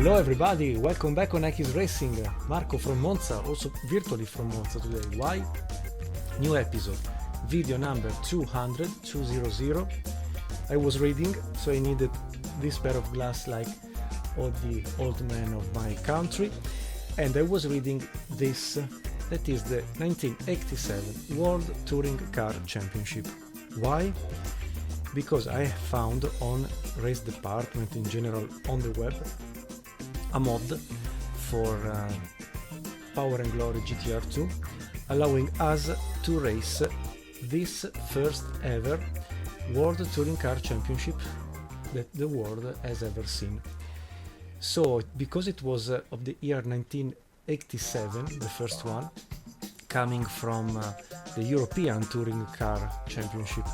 Hello everybody, welcome back on iKeysRacing. Marco from Monza, also virtually from Monza today. Why? New episode, video number 200. I was reading, so I needed this pair of glass like all the old men of my country, and I was reading this, that is the 1987 World Touring Car Championship. Why? Because I found on race department in general on the web a mod for Power and Glory GTR2, allowing us to race this first ever World Touring Car Championship that the world has ever seen. So, because it was of the year 1987, the first one, coming from the European Touring Car Championship,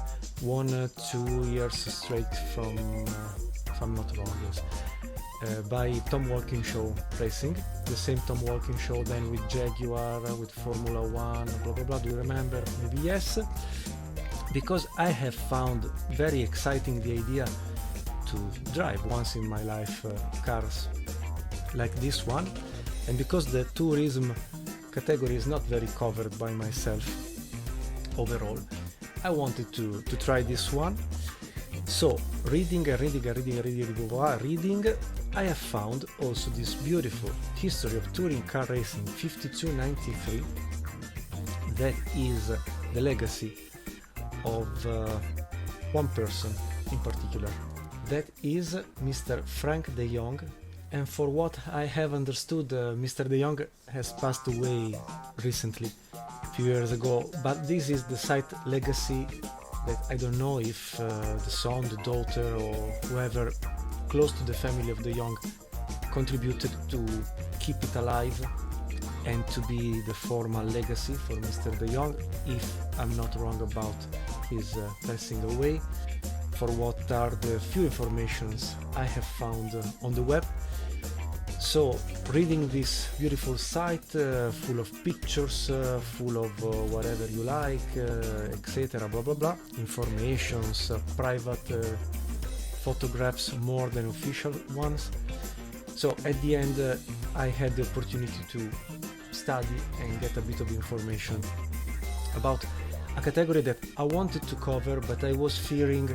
won 2 years straight from, if I'm not wrong, yes, by Tom Walkinshaw Racing, the same Tom Walkinshaw then with Jaguar, with Formula 1, blah blah blah. Do you remember? Maybe yes. Because I have found very exciting the idea to drive once in my life cars like this one, and because the tourism category is not very covered by myself overall, I wanted to try this one. So reading, I have found also this beautiful history of touring car racing 5293, that is the legacy of one person in particular, that is Mr. Frank de Jong. And for what I have understood, Mr. de Jong has passed away recently, a few years ago, but this is the site legacy that I don't know if the son, the daughter, or whoever close to the family of de Jong contributed to keep it alive and to be the formal legacy for Mr. de Jong, if I'm not wrong about his passing away, for what are the few informations I have found on the web. So, reading this beautiful site full of pictures, full of whatever you like, etc., blah blah blah, informations, private photographs more than official ones. So at the end I had the opportunity to study and get a bit of information about a category that I wanted to cover, but I was fearing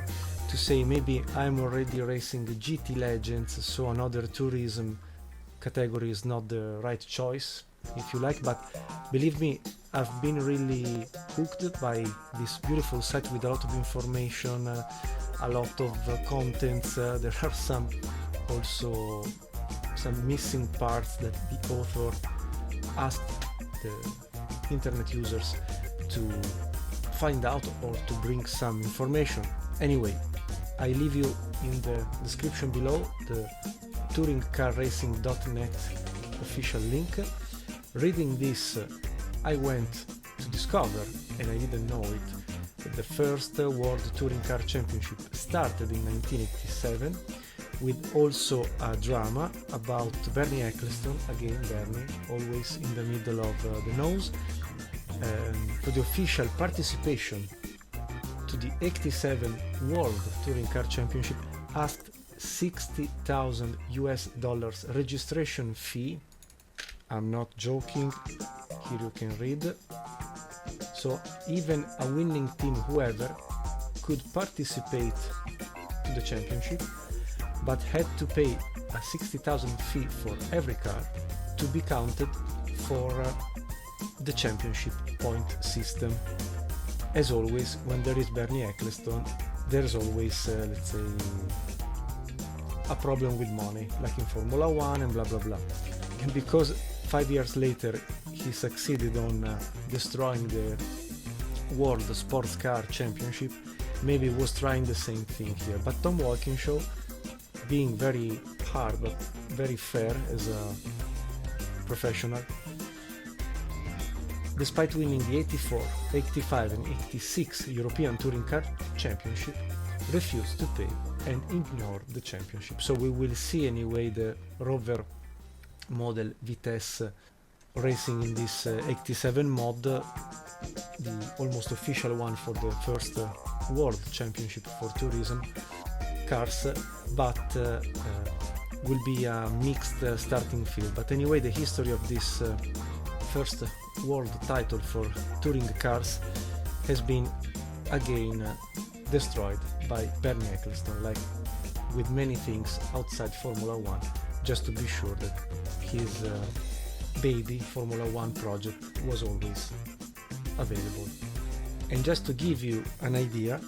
to say maybe I'm already racing GT Legends, so another tourism category is not the right choice, if you like. But believe me, I've been really hooked by this beautiful site with a lot of information, a lot of contents. There are some also some missing parts that the author asked the internet users to find out or to bring some information. Anyway, I leave you in the description below the touringcarracing.net official link. Reading this, I went to discover, and I didn't know it, that the first World Touring Car Championship started in 1987, with also a drama about Bernie Ecclestone, again Bernie, always in the middle of the nose, for the official participation to the 87 World Touring Car Championship asked $60,000 US registration fee. I'm not joking, here you can read. So even a winning team, whoever, could participate to the championship, but had to pay a 60,000 fee for every car to be counted for the championship point system. As always, when there is Bernie Ecclestone, there's always, let's say, a problem with money, like in Formula 1 and blah blah blah. And because 5 years later he succeeded on destroying the World Sports Car Championship, maybe he was trying the same thing here. But Tom Walkinshaw, being very hard but very fair as a professional, despite winning the 84, 85 and 86 European Touring Car Championship, refused to pay and ignored the championship. So we will see anyway the Rover model Vitesse racing in this 87 mod, the almost official one for the first World Championship for tourism cars, but will be a mixed starting field. But anyway, the history of this first world title for touring cars has been again destroyed by Bernie Ecclestone, like with many things outside Formula 1, just to be sure that his baby Formula 1 project was always available. And just to give you an idea,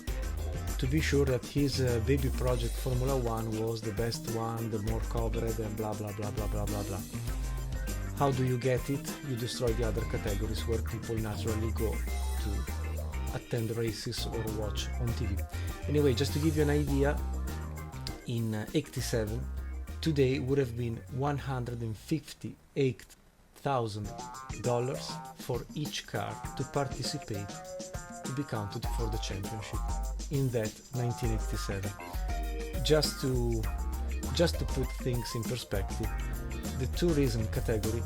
to be sure that his baby project Formula 1 was the best one, the more covered, and blah blah blah blah blah blah blah. How do you get it? You destroy the other categories where people naturally go to attend races or watch on TV. Anyway, just to give you an idea, in 87, today would have been $158,000 for each car to participate to be counted for the championship in that 1987. Just to put things in perspective, the tourism category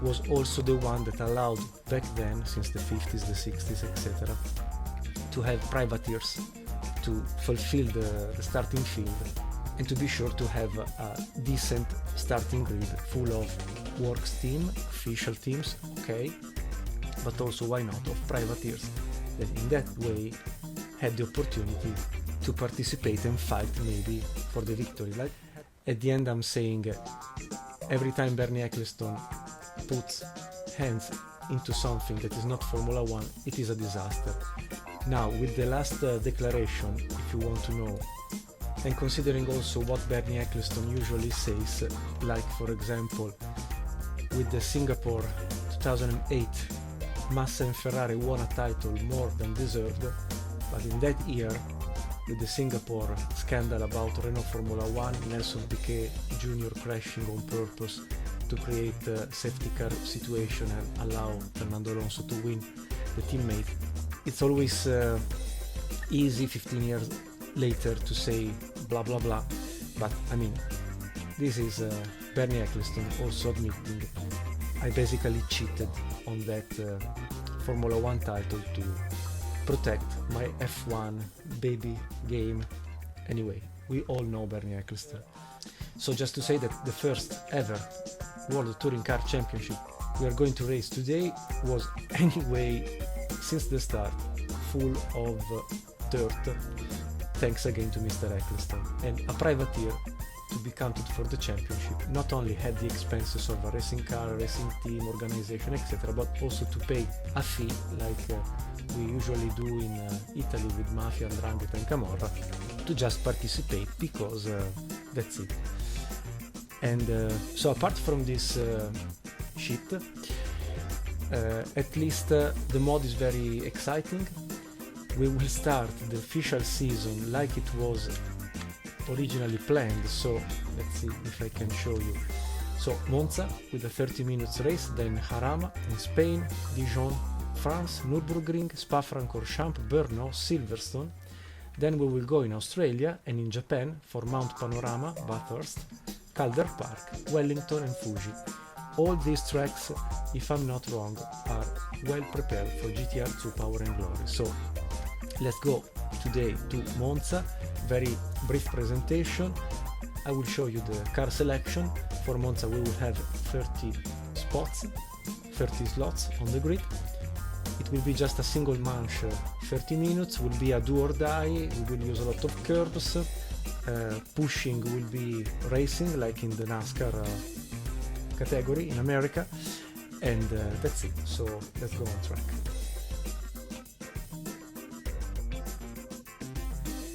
was also the one that allowed back then, since the 50s, the 60s, etc., to have privateers to fulfill the starting field, and to be sure to have a decent starting grid full of works team, official teams, okay, but also, why not, of privateers that in that way had the opportunity to participate and fight maybe for the victory. Like at the end I'm saying, every time Bernie Ecclestone puts hands into something that is not Formula 1, it is a disaster. Now, with the last declaration, if you want to know, and considering also what Bernie Ecclestone usually says, like for example with the Singapore 2008, Massa and Ferrari won a title more than deserved, but in that year, with the Singapore scandal about Renault Formula 1, Nelson Piquet Jr. crashing on purpose to create a safety car situation and allow Fernando Alonso to win the teammate, it's always easy 15 years later to say blah blah blah, but I mean, this is Bernie Ecclestone also admitting I basically cheated on that Formula 1 title to protect my F1 baby game. Anyway, we all know Bernie Ecclestone. So just to say that the first ever World Touring Car Championship we are going to race today was anyway, since the start, full of dirt, thanks again to Mr. Ecclestone, and a privateer to be counted for the championship not only had the expenses of a racing car, racing team, organization, etc., but also to pay a fee like we usually do in Italy with Mafia, 'Ndrangheta and Camorra, to just participate because that's it. And so apart from this shit, at least the mod is very exciting. We will start the official season like it was originally planned, so let's see if I can show you. So Monza with a 30 minutes race, then Jarama in Spain, Dijon, France, Nürburgring, Spa-Francorchamps, Brno, Silverstone. Then we will go in Australia and in Japan for Mount Panorama, Bathurst, Calder Park, Wellington and Fuji. All these tracks, if I'm not wrong, are well prepared for GTR2 Power and Glory. So let's go today to Monza. Very brief presentation. I will show you the car selection. For Monza we will have 30 spots, 30 slots on the grid. It will be just a single manche, 30 minutes, will be a do or die, we will use a lot of curves, pushing will be racing like in the NASCAR category in America, and that's it. So let's go on track.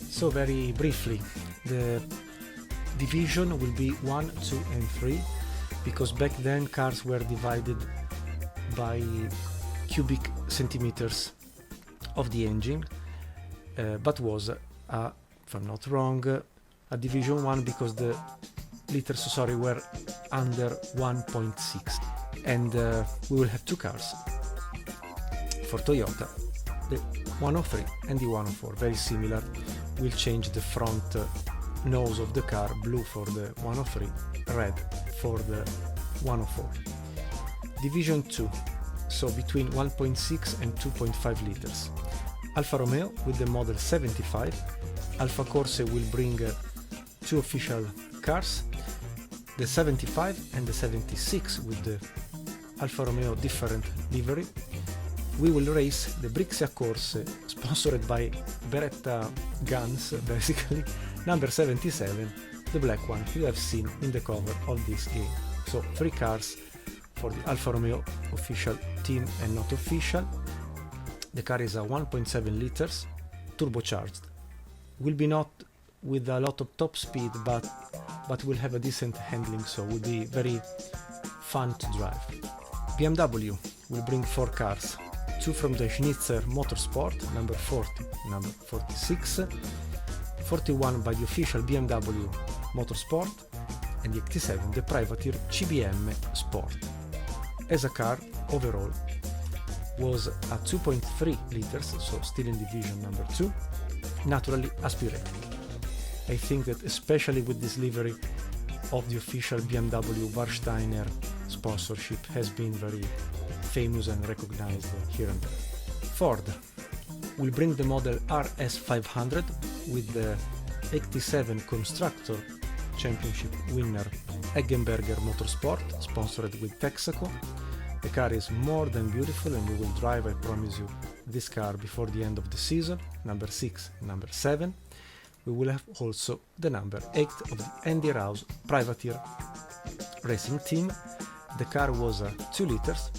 So very briefly, the division will be 1, 2 and 3, because back then cars were divided by cubic centimeters of the engine, but was, if I'm not wrong, a division 1 because the liters, were under 1.6, and we will have two cars for Toyota, the 103 and the 104, very similar. We'll change the front nose of the car, blue for the 103, red for the 104. Division 2, so between 1.6 and 2.5 liters. Alfa Romeo with the model 75. Alfa Corse will bring two official cars, the 75 and the 76 with the Alfa Romeo different livery. We will race the Brixia Corse, sponsored by Beretta Guns, basically, number 77, the black one you have seen in the cover of this game. So 3 cars for the Alfa Romeo official team and not official. The car is a 1.7 liters, turbocharged. Will be not with a lot of top speed, but will have a decent handling, so will be very fun to drive. BMW will bring 4 cars, 2 from the Schnitzer Motorsport, number 40, number 46, 41 by the official BMW Motorsport, and the 87, the privateer CBM Sport. As a car, overall, was a 2.3 liters, so still in division number 2, naturally aspirated. I think that especially with this livery of the official BMW Warsteiner sponsorship has been very famous and recognized here and there. Ford will bring the model RS500 with the 87 Constructor Championship winner Eggenberger Motorsport, sponsored with Texaco. The car is more than beautiful, and we will drive, I promise you, this car before the end of the season, number 6, number 7. We will have also the number 8 of the Andy Rouse Privateer Racing Team. The car was a 2 liters,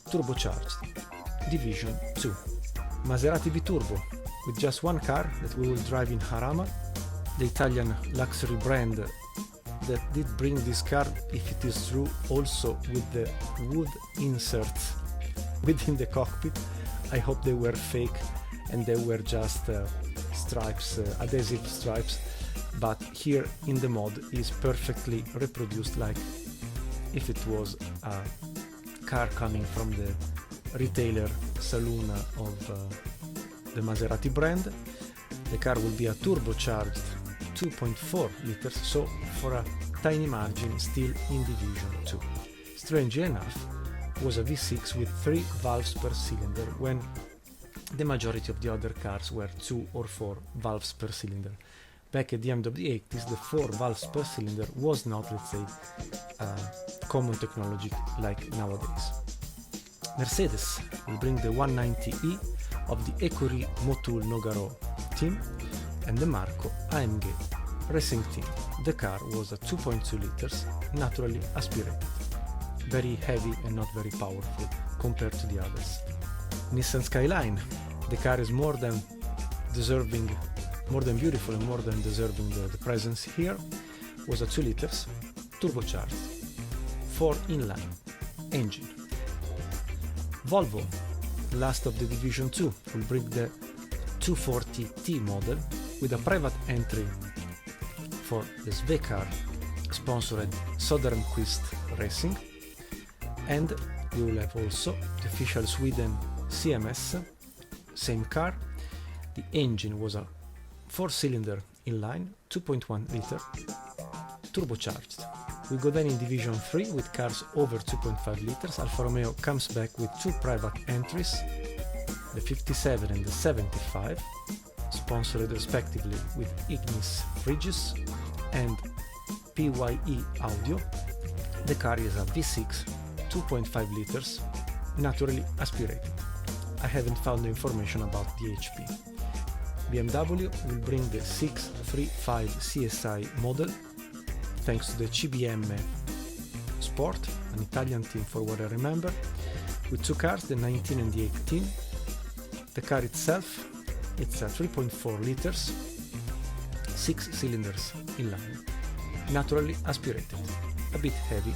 turbocharged, Division 2. Maserati Biturbo, with just 1 car that we will drive in Jarama, the Italian luxury brand that did bring this car, if it is true, also with the wood inserts within the cockpit. I hope they were fake and they were just stripes, adhesive stripes, but here in the mod is perfectly reproduced like if it was a car coming from the retailer saloon of the Maserati brand. The car will be a turbocharged 2.4 liters, so for a tiny margin still in division 2. Strangely enough, was a V6 with 3 valves per cylinder, when the majority of the other cars were 2 or 4 valves per cylinder. Back at the end of the 80s, the 4 valves per cylinder was not, let's say, common technology like nowadays. Mercedes will bring the 190e of the Écurie Motul Nogaro team and the Marco AMG Racing Team. The car was a 2.2 liters, naturally aspirated. Very heavy and not very powerful compared to the others. Nissan Skyline. The car is more than beautiful and more than deserving the presence here. Was a 2 liters, turbocharged, 4 inline engine. Volvo, last of the Division 2, will bring the 240T model with a private entry for the Svekar sponsored Söderqvist Racing, and we will have also the official Sweden CMS, same car. The engine was a 4-cylinder inline, 2.1 liter, turbocharged. We go then in Division 3 with cars over 2.5 liters. Alfa Romeo comes back with 2 private entries, the 57 and the 75, sponsored respectively with Ignis Frigis and PYE Audio. The car is a V6, 2.5 liters, naturally aspirated. I haven't found the information about the HP. BMW will bring the 635 CSI model, thanks to the CBM Sport, an Italian team for what I remember, with 2 cars, the 19 and the 18. The car itself, it's a 3.4 liters, 6 cylinders inline, naturally aspirated, a bit heavy,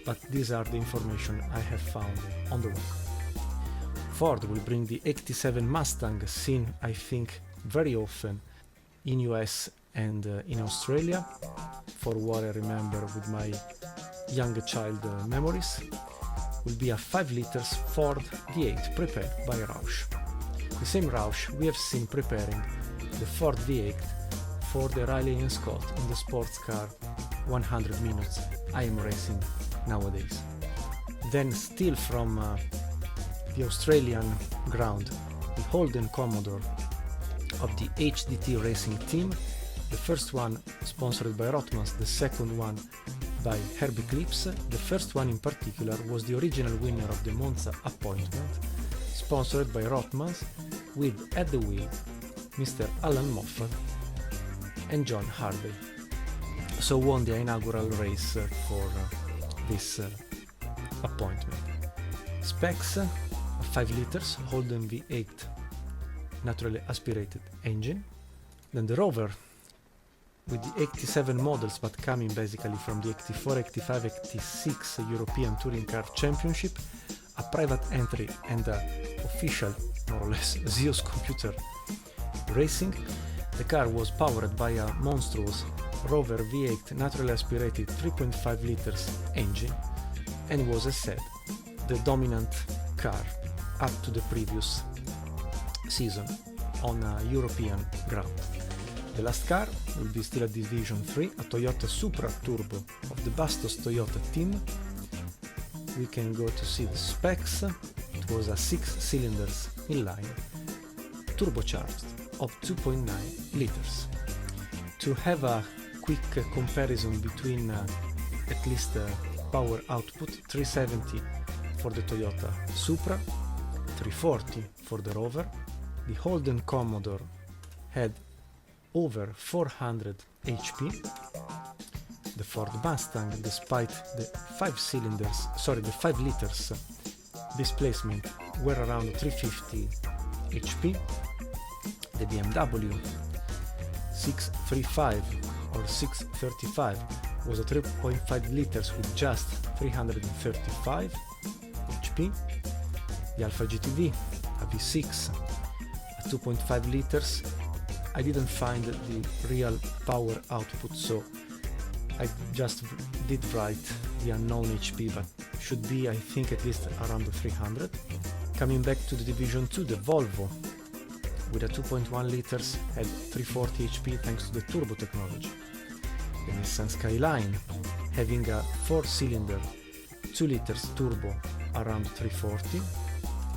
but these are the information I have found on the web. Ford will bring the 87 Mustang, seen I think very often in US and in Australia, for what I remember with my young child memories. Will be a 5 liters Ford V8 prepared by Roush. The same Roush we have seen preparing the Ford V8 for the Riley and Scott in the sports car 100 minutes I am racing nowadays. Then still from the Australian ground, the Holden Commodore of the HDT Racing Team, the first one sponsored by Rotmans, the second one by Herbie Clips. The first one in particular was the original winner of the Monza appointment, sponsored by Rothmans, with at the wheel Mr. Alan Moffat and John Harvey. So won the inaugural race for this appointment. Specs: 5 liters Holden V8 naturally aspirated engine. Then the Rover with the 87 models, but coming basically from the 84, 85, 86 European Touring Car Championship, a private entry and a official, more or less, Zeus computer racing. The car was powered by a monstrous Rover V8 naturally aspirated 3.5 liters engine and was, as said, the dominant car up to the previous season on a European ground. The last car will be still a Division 3, a Toyota Supra Turbo of the Bastos Toyota team. We can go to see the specs. It was a 6 cylinders inline, turbocharged of 2.9 liters. To have a quick comparison between at least power output, 370 for the Toyota Supra, 340 for the Rover. The Holden Commodore had over 400 HP. The Ford Mustang, despite the 5 liters displacement, were around 350 HP. The BMW 635 or 635 was a 3.5 liters with just 335 HP. The Alfa GTV, a V6, a 2.5 liters. I didn't find the real power output, so I just did write the unknown HP, but should be, I think, at least around the 300. Coming back to the Division 2, the Volvo with a 2.1 liters had 340 HP thanks to the turbo technology. The Nissan Skyline, having a 4-cylinder 2 liters turbo, around 340,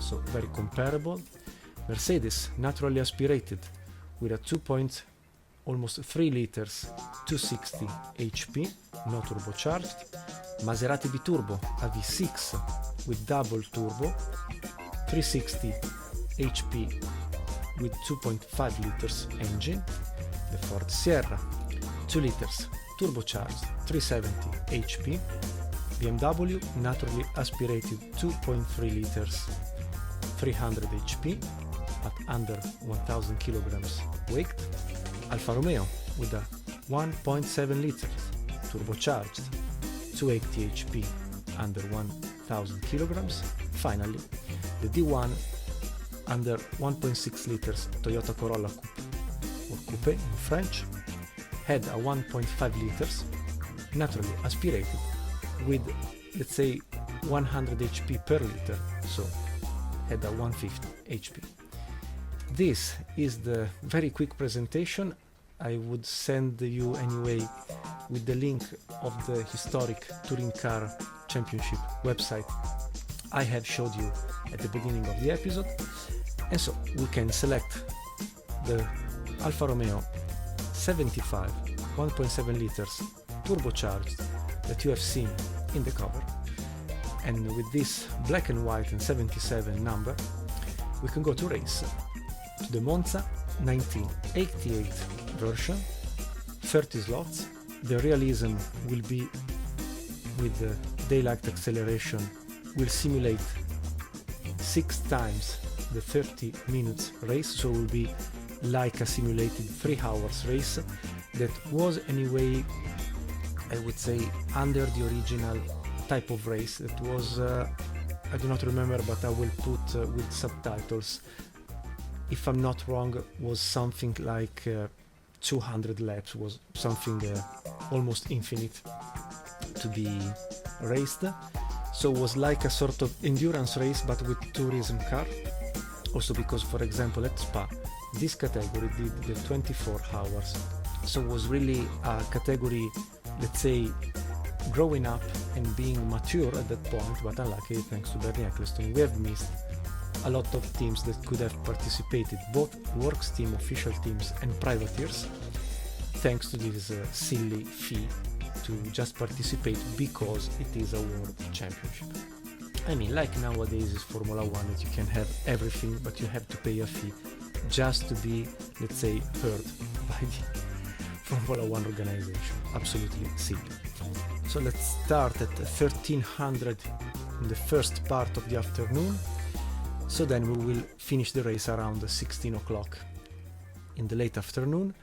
so very comparable. Mercedes, naturally aspirated with a almost 3 liters 260 HP, no turbocharged. Maserati Biturbo, a V6 with double turbo, 360 HP with 2.5 liters engine. The Ford Sierra, 2 liters turbocharged, 370 HP. BMW, naturally aspirated 2.3 liters, 300 HP, at under 1000 kilograms weight. Alfa Romeo with a 1.7 liters turbocharged, 280 HP, under 1000 kilograms. Finally, the D1 under 1.6 liters Toyota Corolla Coupe, or Coupe in French, had a 1.5 liters naturally aspirated with, let's say, 100 HP per liter, so had a 150 HP. This is the very quick presentation. I would send you anyway with the link of the historic Touring Car Championship website I have showed you at the beginning of the episode. And so we can select the Alfa Romeo 75 1.7 liters turbocharged that you have seen in the cover. And with this black and white and 77 number, we can go to race to the Monza 1988 version, 30 slots. The realism will be with the daylight acceleration, will simulate 6 times the 30 minutes race, so it will be like a simulated 3 hours race that was anyway, I would say, under the original type of race. That was, I do not remember, but I will put with subtitles. If I'm not wrong, was something like 200 laps, was something almost infinite to be raced. So it was like a sort of endurance race, but with tourism car. Also because, for example, at Spa, this category did the 24 hours. So it was really a category, let's say, growing up and being mature at that point, but unluckily, thanks to Bernie Ecclestone, we have missed a lot of teams that could have participated, both works team, official teams and privateers, thanks to this silly fee to just participate because it is a world championship. I mean, like nowadays is Formula 1, that you can have everything, but you have to pay a fee just to be, let's say, heard by the Formula 1 organization. Absolutely silly. So let's start at 1300 in the first part of the afternoon. So then we will finish the race around 16 o'clock in the late afternoon.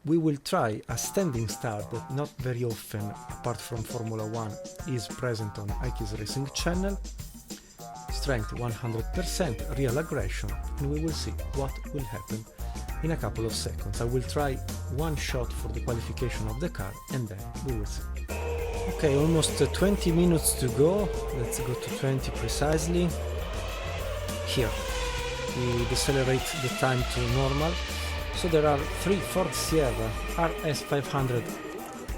We will try a standing start that not very often, apart from Formula 1, is present on iKeysRacing channel. Strength 100%, real aggression, and we will see what will happen in a couple of seconds. I will try one shot for the qualification of the car and then we will see. Okay, almost 20 minutes to go. Let's go to 20 precisely. Here we decelerate the time to normal. So there are 3 Ford Sierra RS500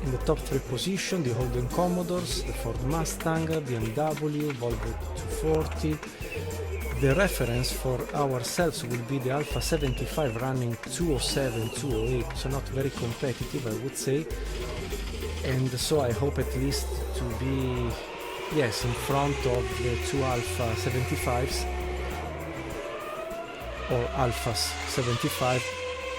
in the top 3 position, the Holden Commodores, the Ford Mustang, BMW, Volvo 240. The reference for ourselves will be the Alfa 75 running 207, 208, so not very competitive, I would say. And so I hope at least to be, yes, in front of the 2 Alfa 75s or Alfas 75,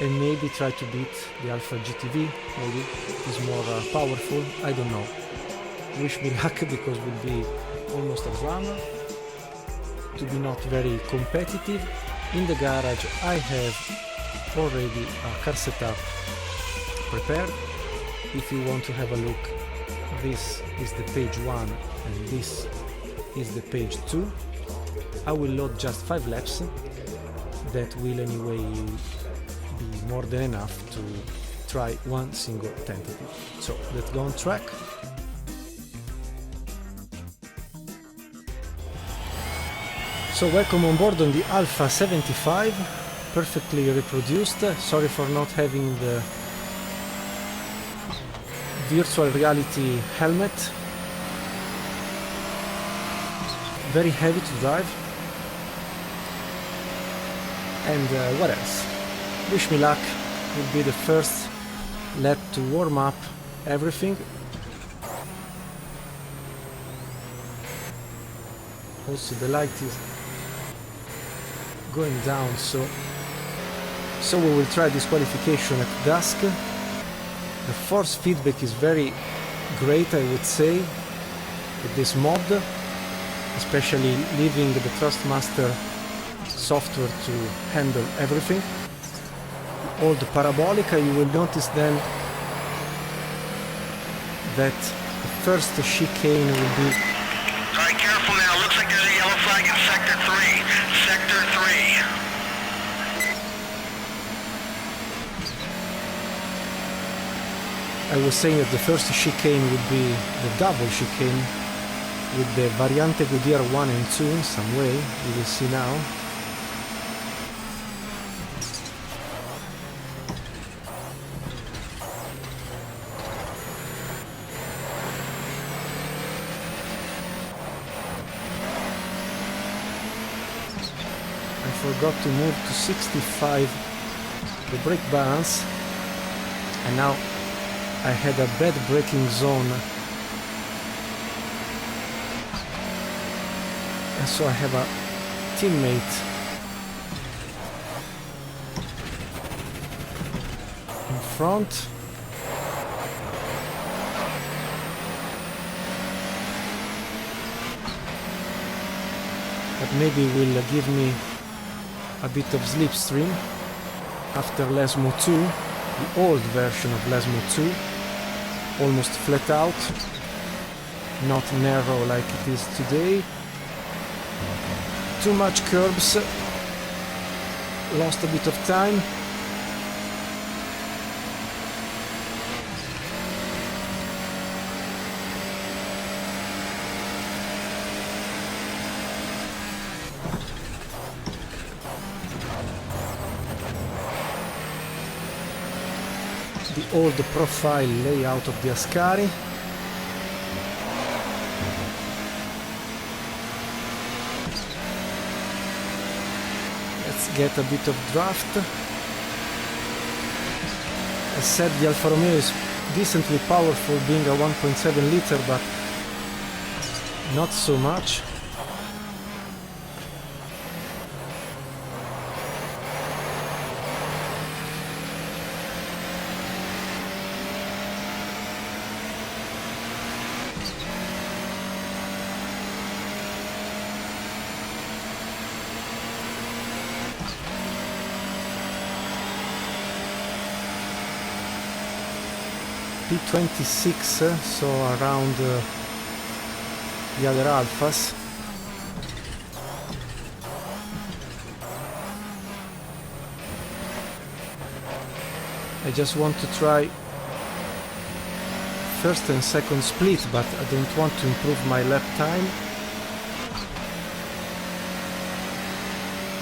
and maybe try to beat the Alfa GTV. Maybe it is more powerful, I don't know. Wish me luck, because it will be almost a drama to be not very competitive. In the garage I have already a car setup prepared. If you want to have a look, this is the page 1 and this is the page 2. I will load just 5 laps. That will anyway be more than enough to try one single tentative. So let's go on track. So welcome on board on the Alfa 75, perfectly reproduced. Sorry for not having the virtual reality helmet. Very heavy to drive. And what else? Wish me luck. Will be the first lap to warm up everything. Also the light is going down, so we will try this qualification at dusk. The force feedback is very great, I would say, with this mod, especially leaving the Thrustmaster software to handle everything. All the parabolica, you will notice then that the first chicane will be... Alright, careful now, looks like there's a yellow flag in sector 3. Sector 3. I was saying that the first chicane would be the double chicane with the Variante Goodyear 1 and 2 in some way, you will see now. Forgot to move to 65 the brake balance, and now I had a bad braking zone, and so I have a teammate in front. But maybe will give me a bit of slipstream after Lesmo 2, the old version of Lesmo 2, almost flat out, not narrow like it is today. Too much curbs, lost a bit of time. The old profile layout of the Ascari. Let's get a bit of draft. As said, the Alfa Romeo is decently powerful being a 1.7 liter, but not so much. P26, so around the other Alphas. I just want to try first and second split, but I don't want to improve my lap time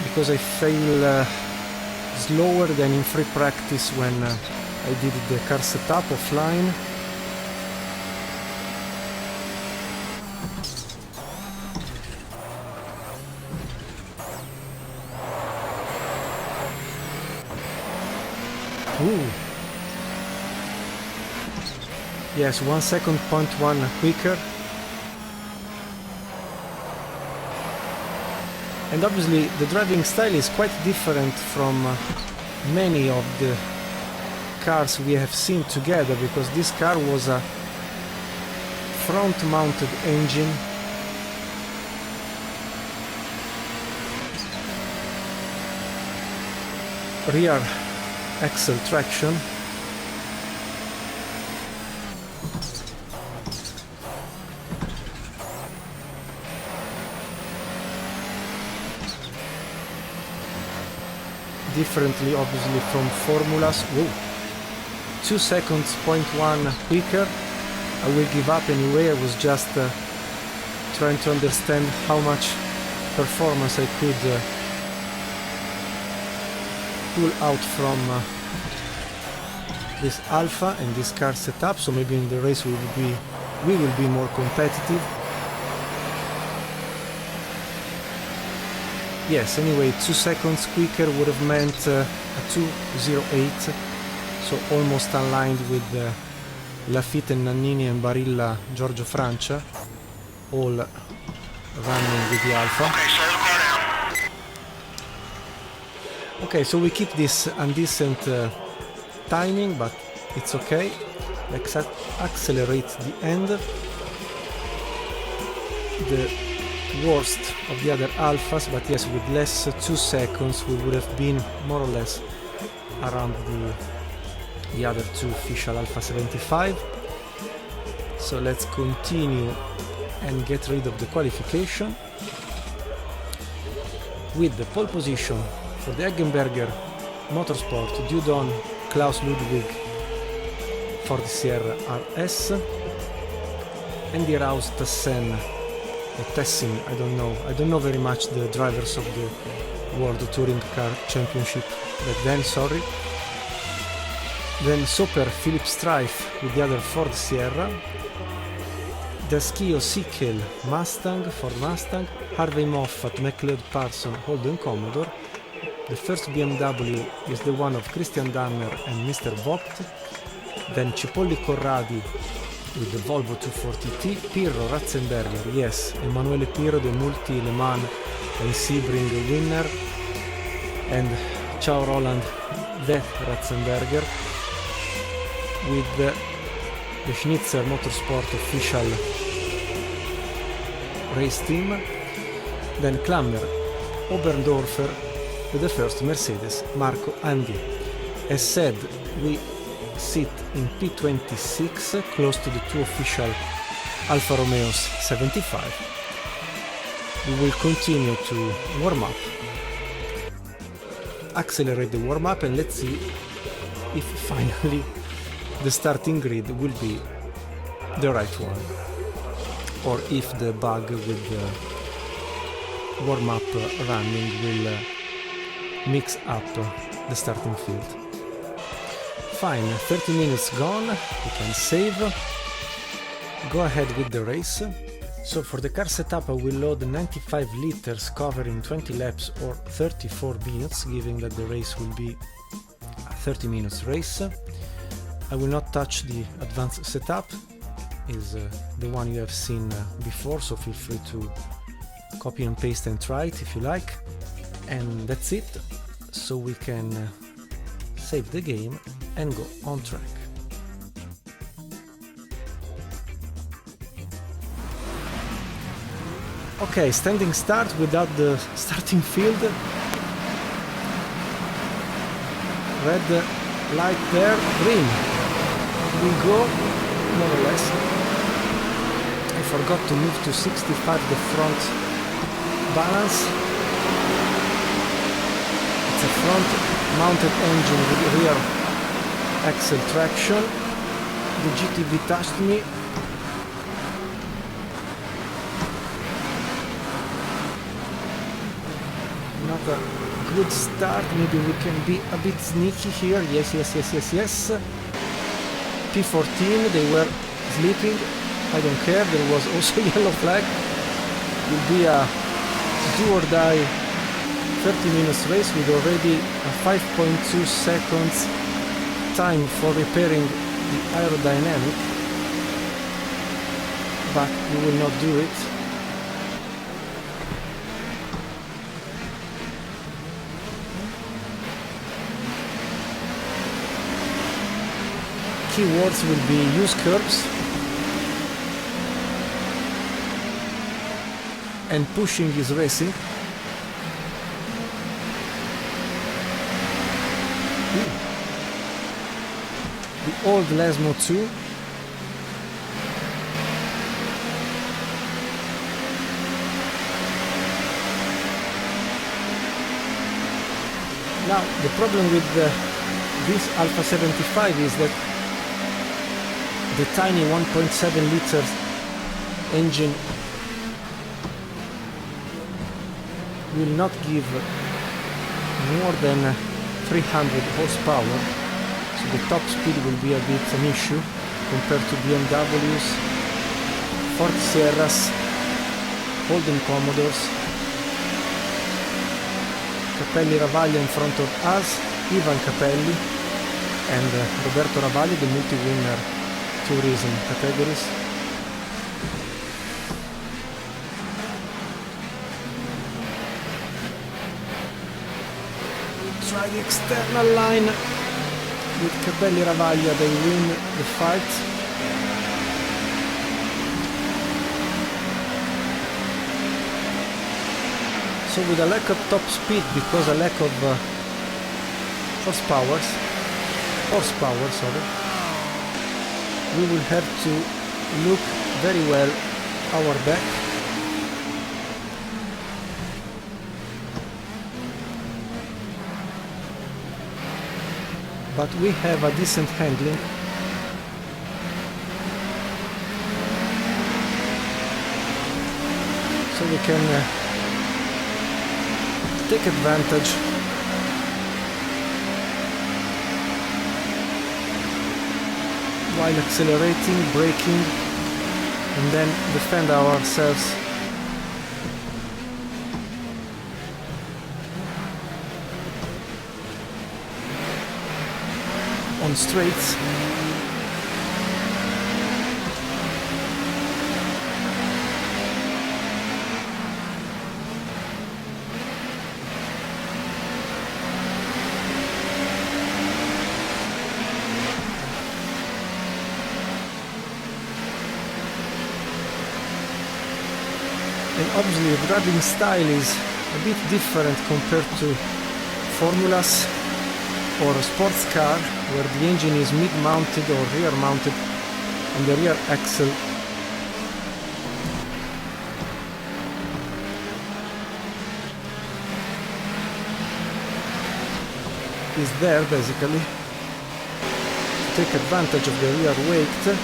because I feel slower than in free practice when I did the car setup offline. Ooh. Yes, 1 second, 0.1 quicker. And obviously the driving style is quite different from many of the cars we have seen together, because this car was a front-mounted engine rear axle traction, differently obviously from formulas. Whoa. 2 seconds, 0.1 quicker. I will give up anyway. I was just trying to understand how much performance I could pull out from this Alpha and this car setup, so maybe in the race we will be more competitive. Yes, anyway, 2 seconds quicker would have meant a 2.08, so almost aligned with Lafitte and Nannini and Barilla Giorgio Francia, all running with the Alpha. Okay, so we keep this undecent timing, but it's okay. Let's accelerate the end. The worst of the other Alphas, but yes, with less 2 seconds we would have been more or less around the other two official Alpha 75. So let's continue and get rid of the qualification with the pole position for the Eggenberger Motorsport Dudon Klaus Ludwig Ford Sierra RS and the Raus Tessen or Tessin, I don't know very much the drivers of the World Touring Car Championship back then, sorry. Then Soper Philip Strife with the other Ford Sierra, Daschio Sickel Mustang, Ford Mustang, Harvey Moffat McLeod Parson Holden Commodore. The first BMW is the one of Christian Danner and Mr. Vogt. Then Cipolli Corradi with the Volvo 240T, Pirro Ratzenberger, yes, Emanuele Pirro, the multi-Le Mans and Sebring winner, and Ciao Roland, the Ratzenberger, with the Schnitzer Motorsport official race team. Then Klammer, Oberndorfer with the first Mercedes, Marco Andi. As said, we sit in P26, close to the two official Alfa Romeos 75. We will continue to warm up, accelerate the warm up, and let's see if finally the starting grid will be the right one, or if the bug with the warm up running will mix up the starting field. Fine, 30 minutes gone, we can save, go ahead with the race. So for the car setup I will load 95 liters covering 20 laps or 34 minutes, given that the race will be a 30 minutes race. I will not touch the advanced setup, is the one you have seen before, so feel free to copy and paste and try it if you like. And that's it, so we can save the game and go on track. Okay, standing start without the starting field. Red light there, green. We go, more or less. I forgot to move to 65 the front balance. It's a front mounted engine with rear axle traction. The GTV touched me. Not a good start, maybe we can be a bit sneaky here. Yes. P14, they were sleeping, I don't care, there was also yellow flag. Will be a do or die 30 minutes race with already a 5.2 seconds time for repairing the aerodynamic, but we will not do it. Keywords will be use curbs and pushing is racing. The old Lesmo 2. Now the problem with this Alpha 75 is that the tiny 1.7 liter engine will not give more than 300 horsepower, so the top speed will be a bit an issue compared to BMWs, Ford Sierras, Holden Commodores, Capelli Ravaglia in front of us, Ivan Capelli and Roberto Ravaglia, the multi-winner tourism categories. Try the external line with Capelli Ravaglia, they win the fight. So with a lack of top speed because a lack of horsepower, we will have to look very well our back. But we have a decent handling. So we can take advantage while accelerating, braking, and then defend ourselves. On straights. And obviously the driving style is a bit different compared to formulas or a sports car, where the engine is mid-mounted or rear-mounted and the rear axle is there basically to take advantage of the rear weight.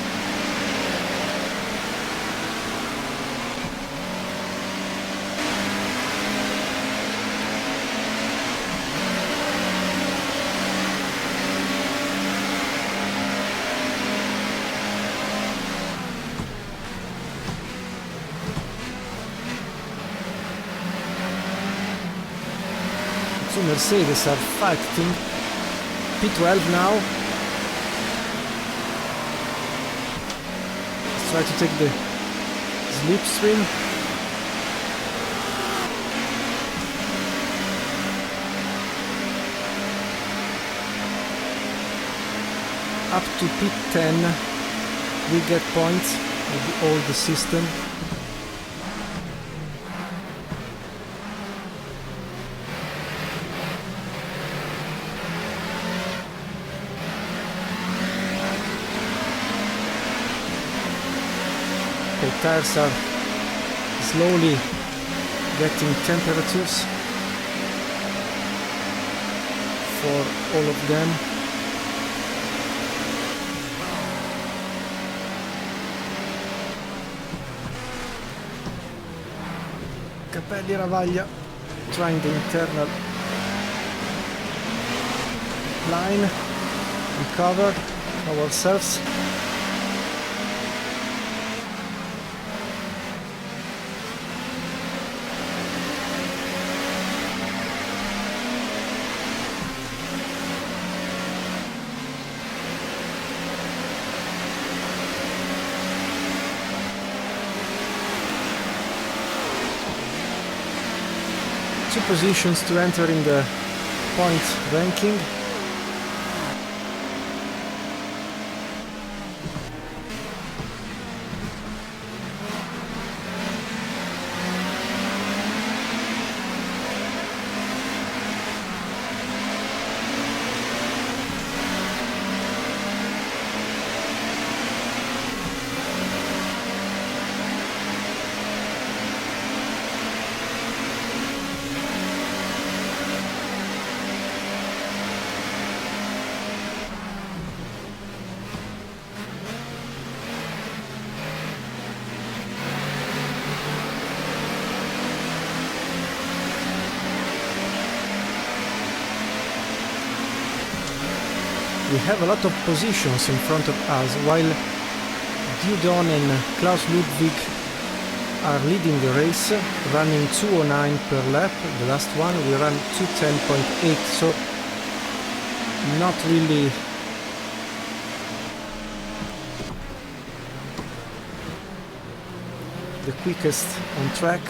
Mercedes are fighting. P12 now. try to take the slipstream. Up to P10 we get points with all the system. The tires are slowly getting temperatures for all of them. Capelli Ravaglia trying the internal line, recover ourselves. Two positions to enter in the points ranking. We have a lot of positions in front of us, while Dudon and Klaus Ludwig are leading the race, running 2:09 per lap. The last one we ran 2:10.8, so not really the quickest on track.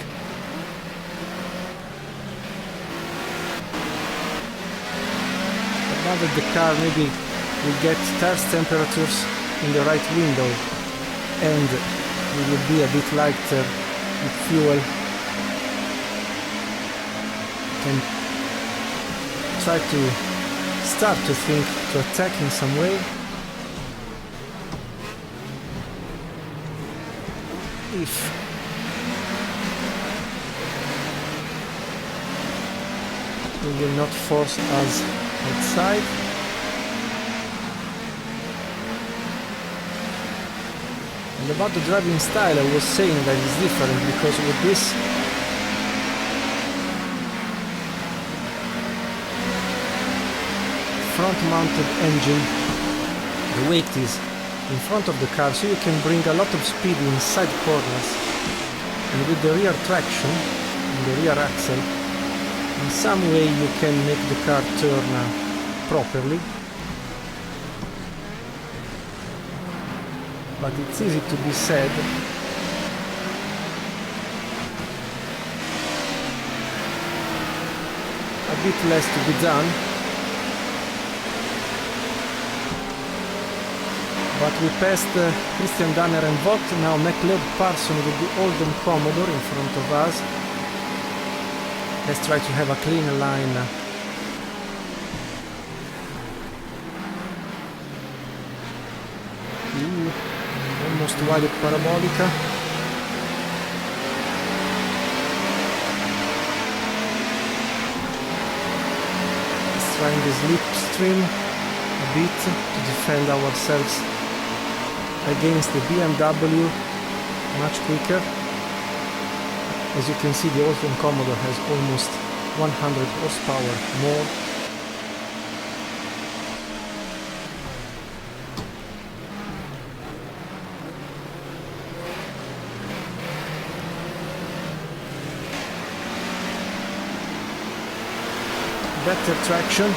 But now that the car maybe will get tires temperatures in the right window and we will be a bit lighter with fuel, and try to start to think to attack in some way. If we will not force us outside. And about the driving style, I was saying that it's different because with this front-mounted engine, the weight is in front of the car, so you can bring a lot of speed inside corners, and with the rear traction and the rear axle, in some way you can make the car turn properly. But it's easy to be said. A bit less to be done. But we passed Christian Danner and Vogt, now McLeod Parson with the Holden Commodore in front of us. Let's try to have a clean line. Almost wide at Parabolica. Let's try the slipstream a bit to defend ourselves against the BMW much quicker. As you can see, the Holden Commodore has almost 100 horsepower more. Better traction.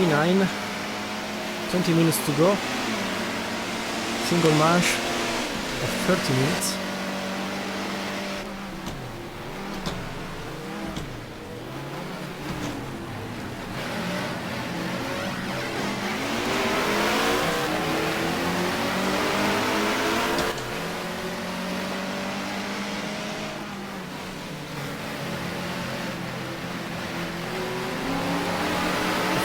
P9, 20 minutes to go, single manche of 30 minutes.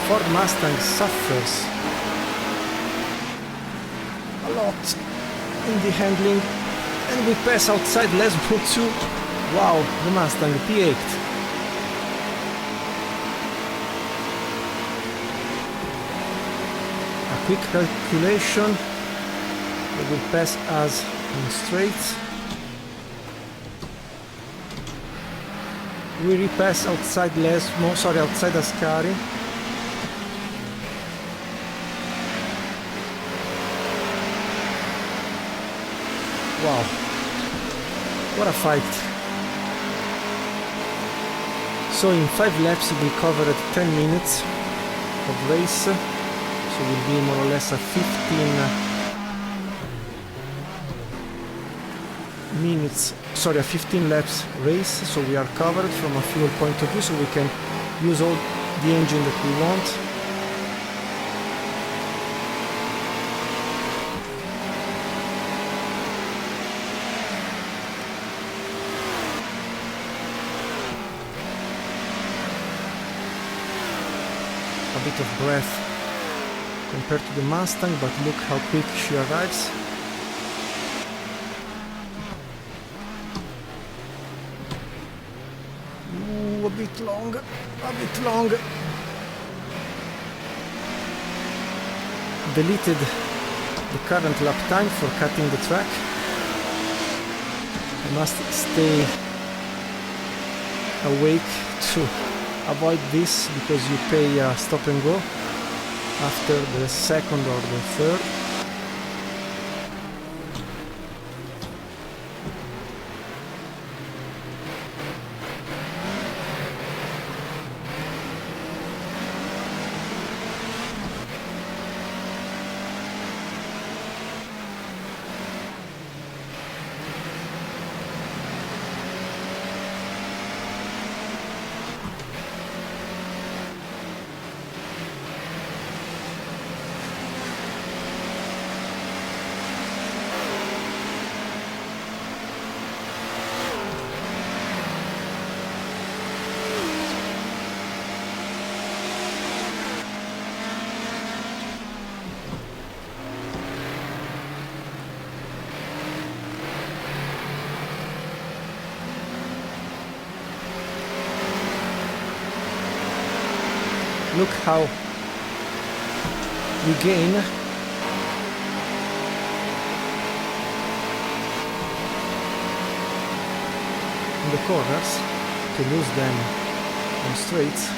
Ford Mustang suffers a lot in the handling, and we pass outside Lesbo 2. Wow, the Mustang P8. A quick calculation, it will pass us in straight. We repass outside Lesmo, sorry, outside Ascari. Wow, what a fight. So in 5 laps we covered 10 minutes of race, so will be more or less a 15 minutes, sorry, a 15 laps race, so we are covered from a fuel point of view, so we can use all the engine that we want. A bit of breath compared to the Mustang, but look how quick she arrives. Ooh, a bit long, a bit long. Deleted the current lap time for cutting the track. I must stay awake to avoid this, because you pay a stop and go after the second or the third. Look how we gain in the corners to lose them on straights.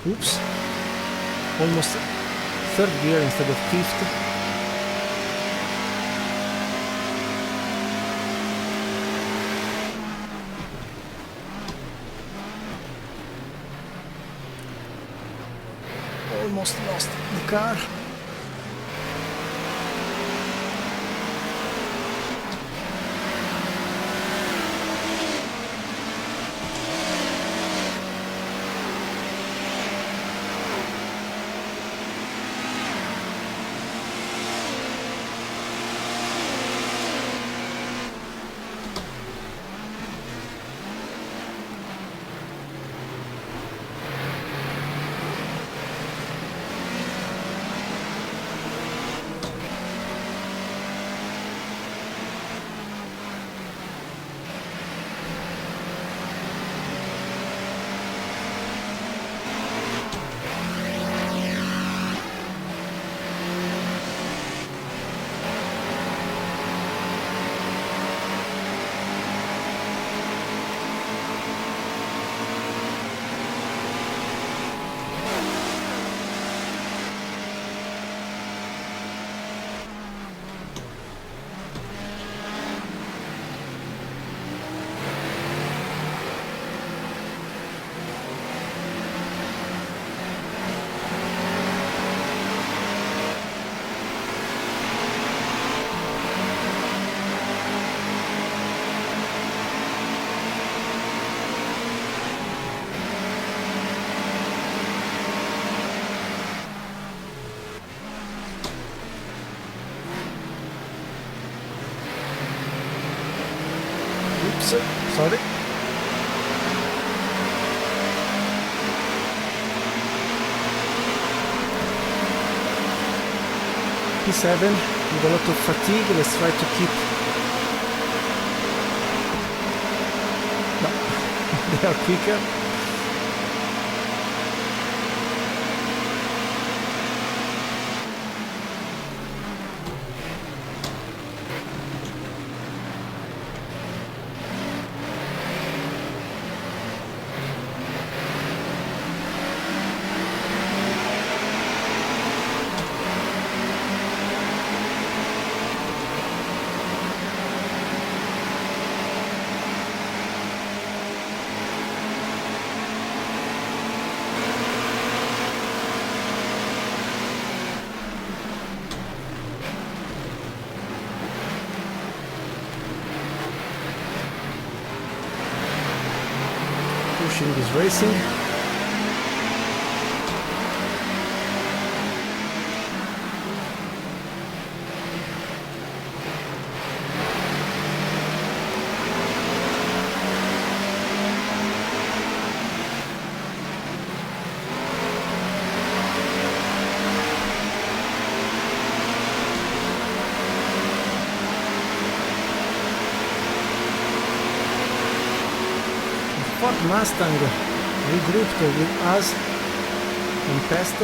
Oops, almost third gear instead of fifth. Almost lost the car. Oops, sorry. P7 with a lot of fatigue. Let's try to keep. No, they are quicker. Pushing is racing. Ford Mustang regrouped with us and passed.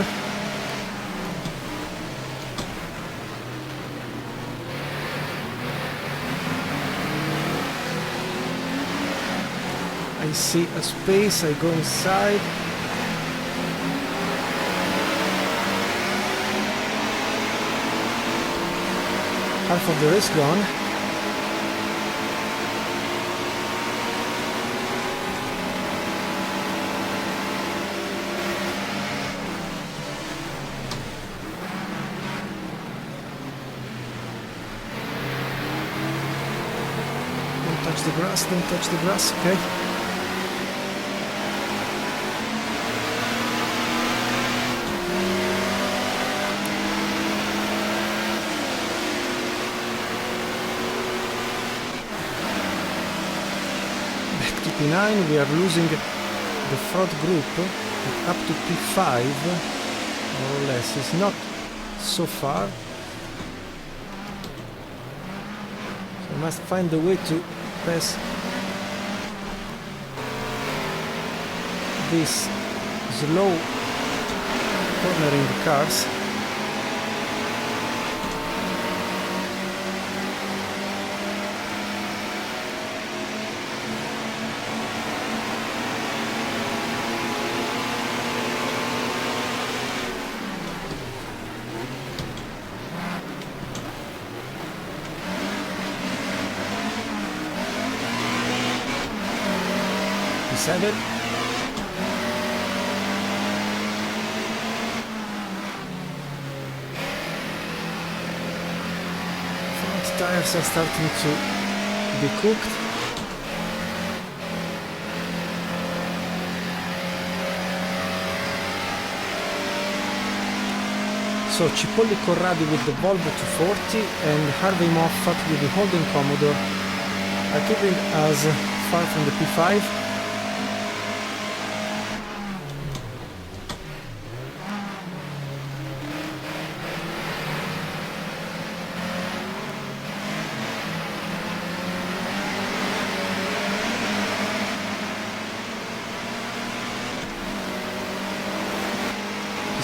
I see a space, I go inside. Half of the race gone. Don't touch the grass, okay? Back to P9, we are losing the front group up to P5, more or less. It's not so far. So I must find a way to pass these slow cornering cars. P7. Front tires are starting to be cooked. So Cipolli Corradi with the Volvo 240 and Harvey Moffat with the Holden Commodore are keeping us far from the P5.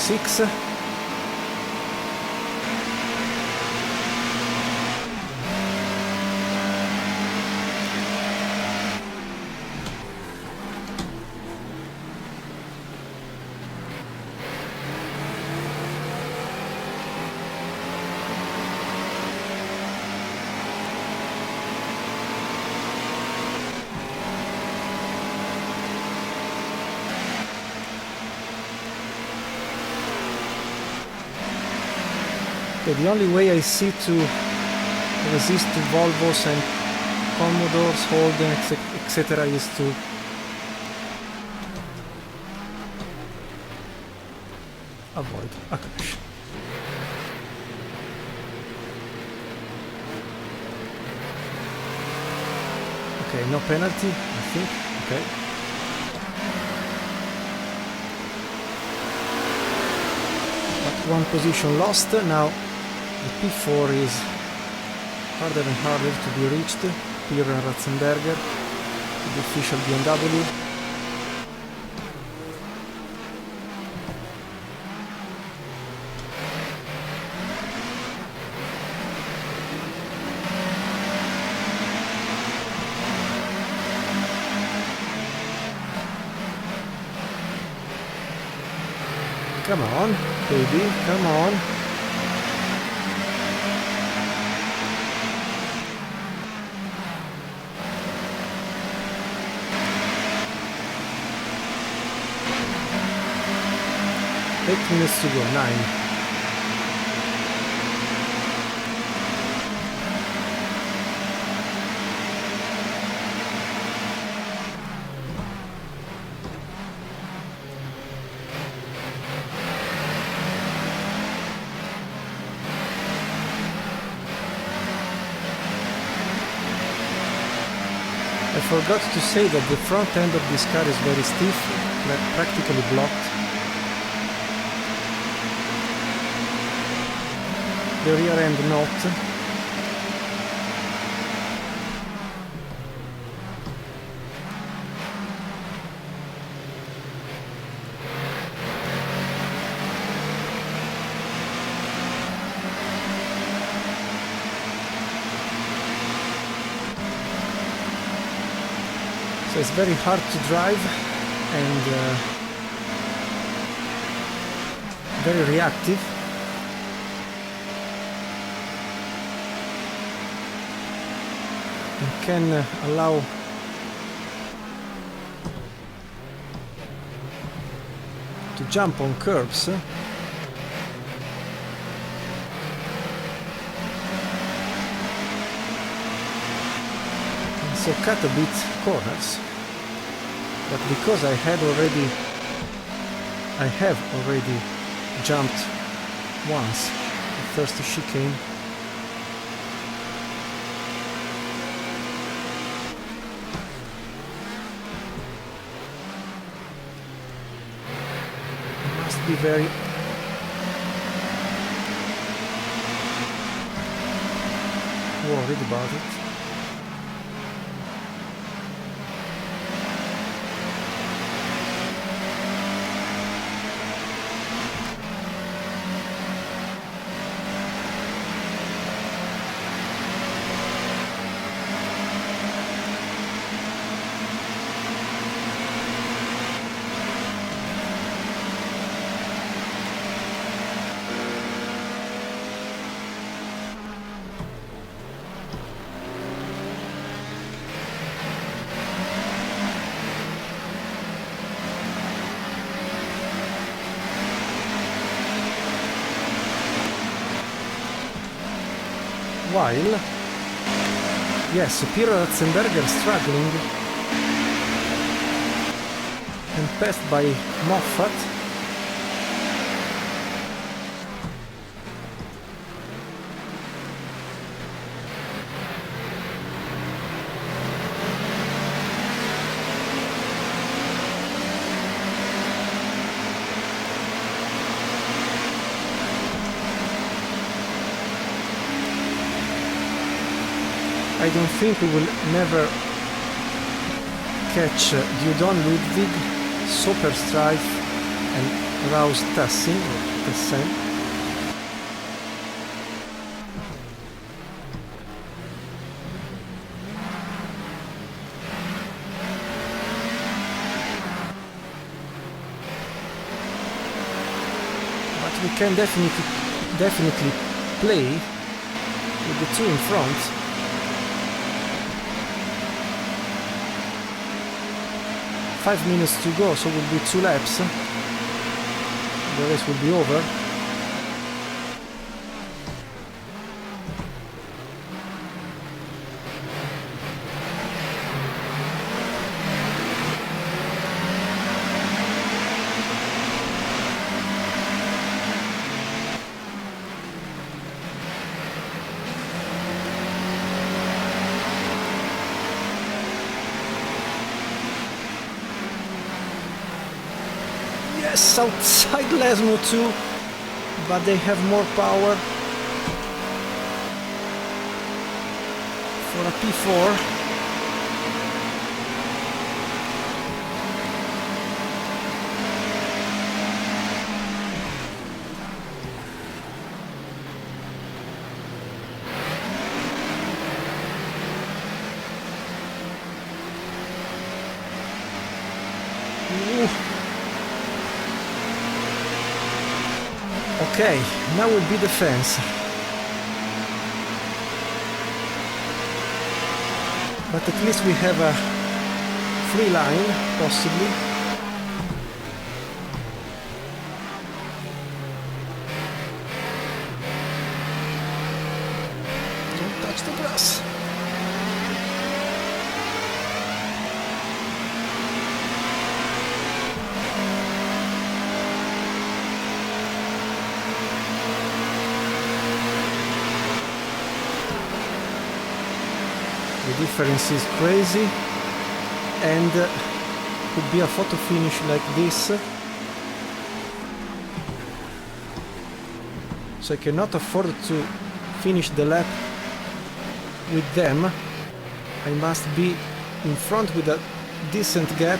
P6. The only way I see to resist to Volvos and Commodores, Holden, etc. is to avoid a crash. Okay, no penalty, I think. Okay. But one position lost. Now the P4 is harder and harder to be reached. Pierre and Ratzenberger, the official BMW. Come on, baby, come on. Eight minutes to go, 9. I forgot to say that the front end of this car is very stiff, practically blocked. The rear end not. So it's very hard to drive and very reactive. And can allow to jump on curbs. So cut a bit corners, but because I have already jumped once the first chicane, I must be very worried about it. While, yes, Pierre Ratzenberger struggling and passed by Moffat. I don't think we will never catch Dieudonne Ludwig, Soperstrife and Rouse Tassin, or Tassin. But we can definitely play with the two in front. 5 minutes to go, so will be 2 laps. The race will be over. Yes, outside Lesmo too, but they have more power for a P4. Okay, now will be the fence. But at least we have a free line, possibly. Don't touch the grass. The difference is crazy, and could be a photo finish like this. So I cannot afford to finish the lap with them. I must be in front with a decent gap.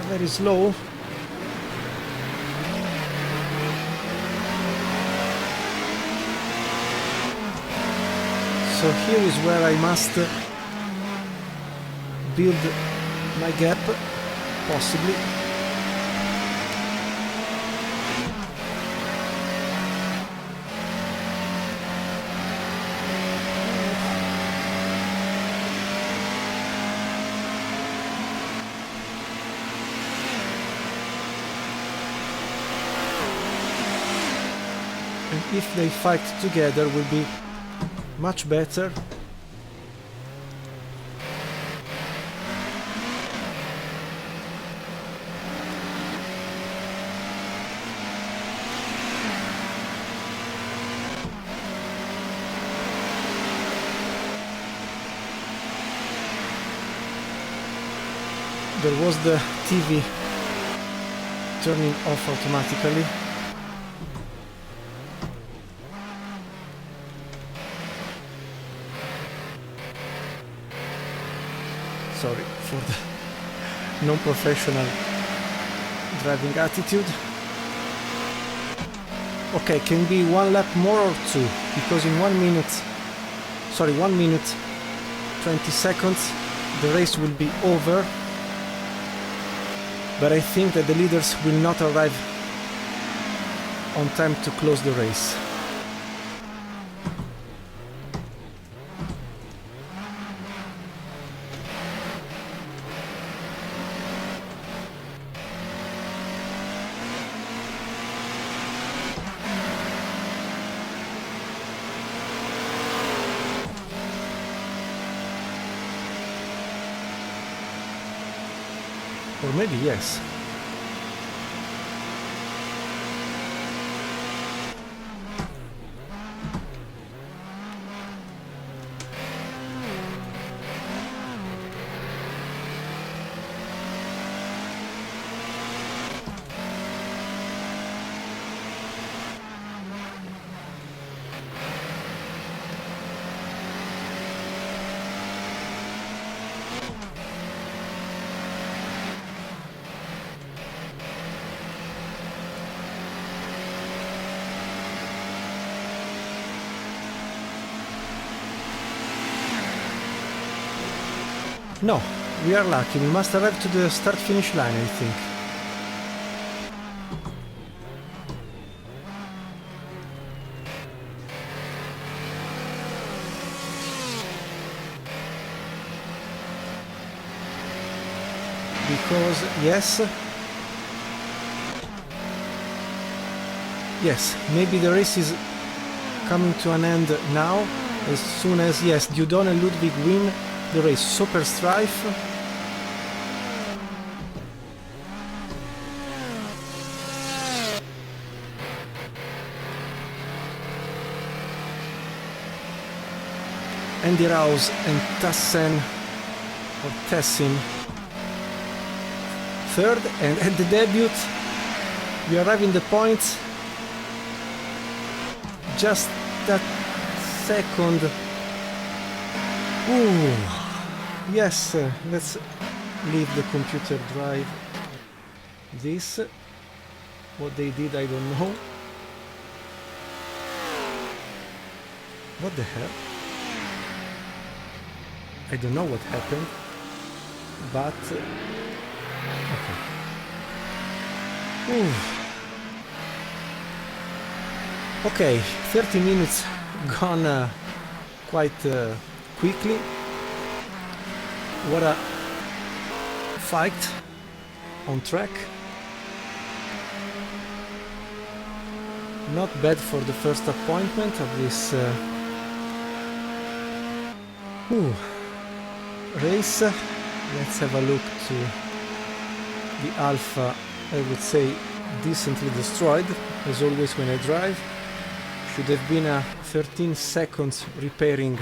Very slow. So here is where I must build my gap, possibly. If they fight together, will be much better. There was the TV turning off automatically. Sorry for the non-professional driving attitude. Okay, can be one lap more or two, because in 1 minute 20 seconds the race will be over, but I think that the leaders will not arrive on time to close the race. Or maybe yes. No, we are lucky. We must arrive to the start-finish line, I think. Because, yes, maybe the race is coming to an end now, as soon as, yes, Dudon and Ludwig win, the race. Super Strife. Andy Rouse and Tessin third, and at the debut we arrive in the points just that second. Ooh, yes, let's leave the computer drive this. What they did, I don't know. What the hell? I don't know what happened, but okay. Ooh. Okay, 30 minutes gone quite quickly. What a fight on track. Not bad for the first appointment of this race. Let's have a look to the Alfa. I would say decently destroyed, as always when I drive. Should have been a 13 seconds repairing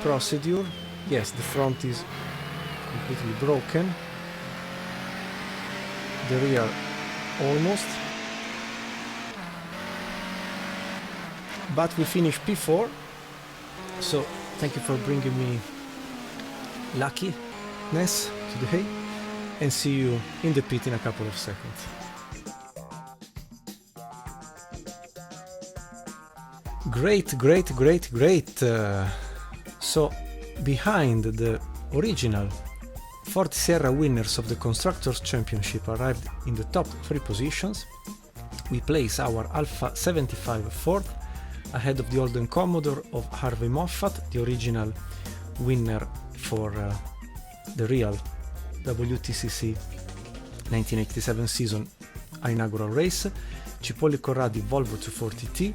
procedure. Yes, the front is completely broken, the rear almost, but we finished P4, so thank you for bringing me luckiness today, and see you in the pit in a couple of seconds. Great. So behind the original Ford Sierra winners of the Constructors' Championship arrived in the top 3 positions. We place our Alfa 75 fourth, ahead of the Holden Commodore of Harvey Moffat, the original winner for the real WTCC 1987 season inaugural race. Cipolle Corradi Volvo 240T,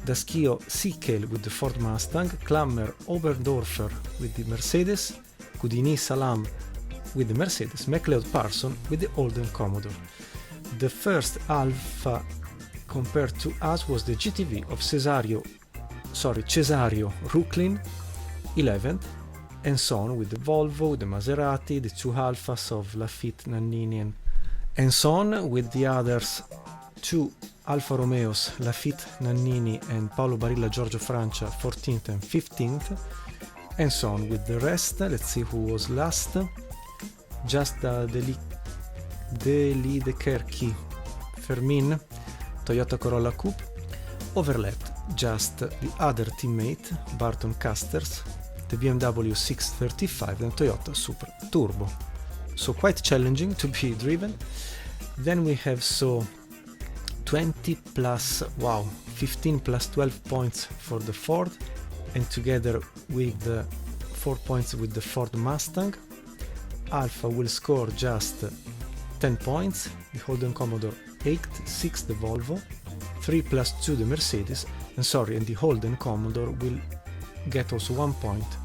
Daschio Sickel with the Ford Mustang, Klammer Oberdorfer with the Mercedes, Houdini Salam with the Mercedes, MacLeod Parson with the Holden Commodore. The first Alfa compared to us was the GTV of Cesario Rucklin 11th, and so on with the Volvo, the Maserati, the 2 Alfas of Lafitte, Nannini, and so on with the others 2 Alfa Romeos, Lafitte, Nannini and Paolo Barilla Giorgio Francia 14th and 15th, and so on with the rest. Let's see who was last. Just Delidekerki Fermin Toyota Corolla Coupe overlapped just the other teammate Barton Casters, the BMW 635 and Toyota Supra Turbo. So quite challenging to be driven. Then we have 15 plus 12 points for the Ford, and together with 4 points with the Ford Mustang. Alfa will score just 10 points, the Holden Commodore 8, 6 the Volvo, 3 plus 2 the Mercedes, and the Holden Commodore will get also 1 point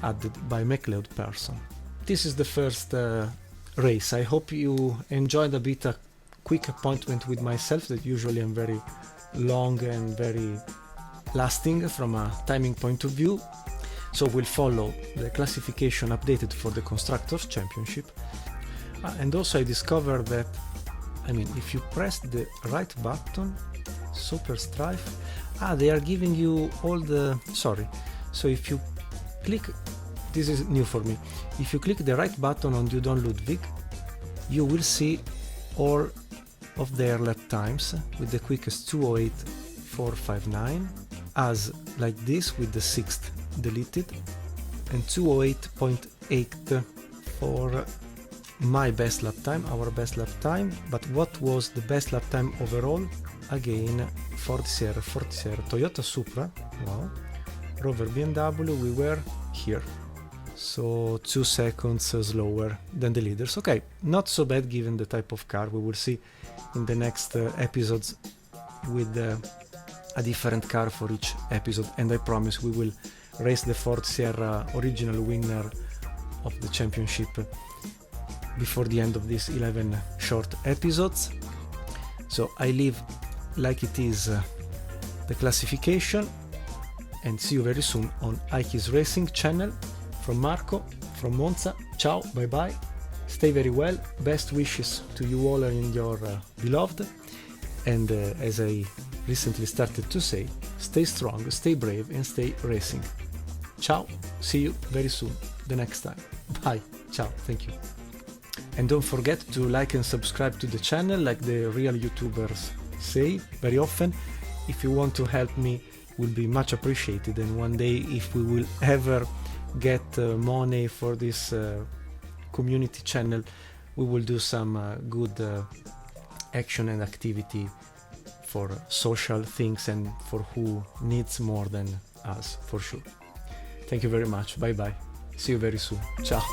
added by MacLeod Person. This is the first race. I hope you enjoyed a bit a quick appointment with myself, that usually I'm very long and very lasting from a timing point of view. So we'll follow the classification updated for the Constructors' Championship. And also I discovered that, if you press the right button, Super Strife, they are giving you all the... So if you click, this is new for me, if you click the right button on Dudon Ludwig, you will see all of their lap times, with the quickest 2:08.459, as like this with the 6th deleted, and 2:08.8 for my best lap time, our best lap time. But what was the best lap time overall? Again, Ford Sierra, Toyota Supra, wow, Rover BMW, we were here, so 2 seconds slower than the leaders. Okay, not so bad given the type of car. We will see in the next episodes with a different car for each episode, and I promise we will race the Ford Sierra original winner of the championship before the end of these 11 short episodes. So I leave like it is the classification, and see you very soon on iKeysRacing channel. From Marco, from Monza, ciao, bye bye, stay very well, best wishes to you all and your beloved, and as I recently started to say, stay strong, stay brave, and stay racing. Ciao, see you very soon, the next time. Bye, ciao, thank you. And don't forget to like and subscribe to the channel like the real YouTubers say very often. If you want to help me, will be much appreciated, and one day if we will ever get money for this community channel, we will do some good action and activity for social things and for who needs more than us, for sure. Thank you very much, bye bye, see you very soon, ciao.